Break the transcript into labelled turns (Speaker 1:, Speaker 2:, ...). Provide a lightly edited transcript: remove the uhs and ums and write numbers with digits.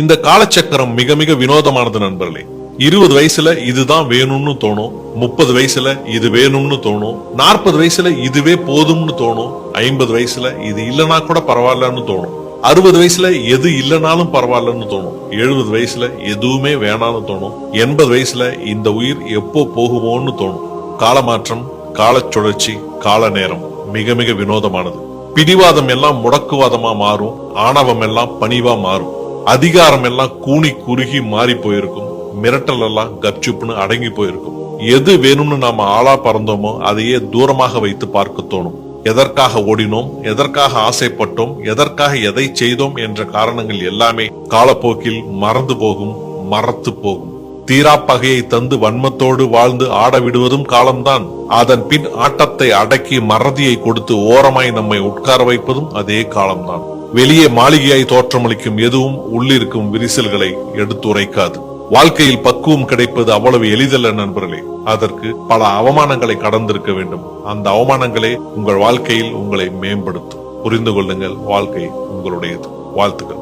Speaker 1: இந்த காலச்சக்கரம் மிக மிக வினோதமானது நண்பர்களே. 20 வயசுல இதுதான் வேணும்னு தோணும், 30 வயசுல இது வேணும்னு தோணும், 40 வயசுல இதுவே போதும்னு தோணும், 50 வயசுல இது இல்லனா கூட பரவாயில்லன்னு தோணும், 60 வயசுல எது இல்லனாலும் பரவாயில்லன்னு தோணும், 70 வயசுல எதுவுமே வேணாலும் தோணும், 80 வயசுல இந்த உயிர் எப்போ போகுமோன்னு தோணும். காலமாற்றம், கால சுழற்சி, கால நேரம் மிக மிக வினோதமானது. பிடிவாதம் எல்லாம் முடக்குவாதமா மாறும், ஆணவம் எல்லாம் பணிவா மாறும், அதிகாரம் எல்லாம் கூனி குறுகி மாறி போயிருக்கும், மிரட்டல் எல்லாம் கப்சுப்னு அடங்கி போயிருக்கும். எது வேணும்னு நாம ஆளா பறந்தோமோ அதையே தூரமாக வைத்து பார்க்க தோணும். எதற்காக ஓடினோம், எதற்காக ஆசைப்பட்டோம், எதற்காக எதை செய்தோம் என்ற காரணங்கள் எல்லாமே காலப்போக்கில் மறந்து போகும், மறத்து போகும். தீரா பகையை தந்து வன்மத்தோடு வாழ்ந்து ஆட விடுவதும் காலம்தான். அதன் பின் ஆட்டத்தை அடக்கி மறதியை கொடுத்து ஓரமாய் நம்மை உட்கார வைப்பதும் அதே காலம்தான். வெளியே மாளிகையாய் தோற்றமளிக்கும் எதுவும் உள்ளிருக்கும் விரிசல்களை எடுத்துரைக்காது. வாழ்க்கையில் பக்குவம் கிடைப்பது அவ்வளவு எளிதல்ல நண்பர்களே. அதற்கு பல அவமானங்களை கடந்திருக்க வேண்டும். அந்த அவமானங்களே உங்கள் வாழ்க்கையில் உங்களை மேம்படுத்தும். புரிந்து கொள்ளுங்கள், வாழ்க்கை உங்களுடையது. வாழ்த்துக்கள்.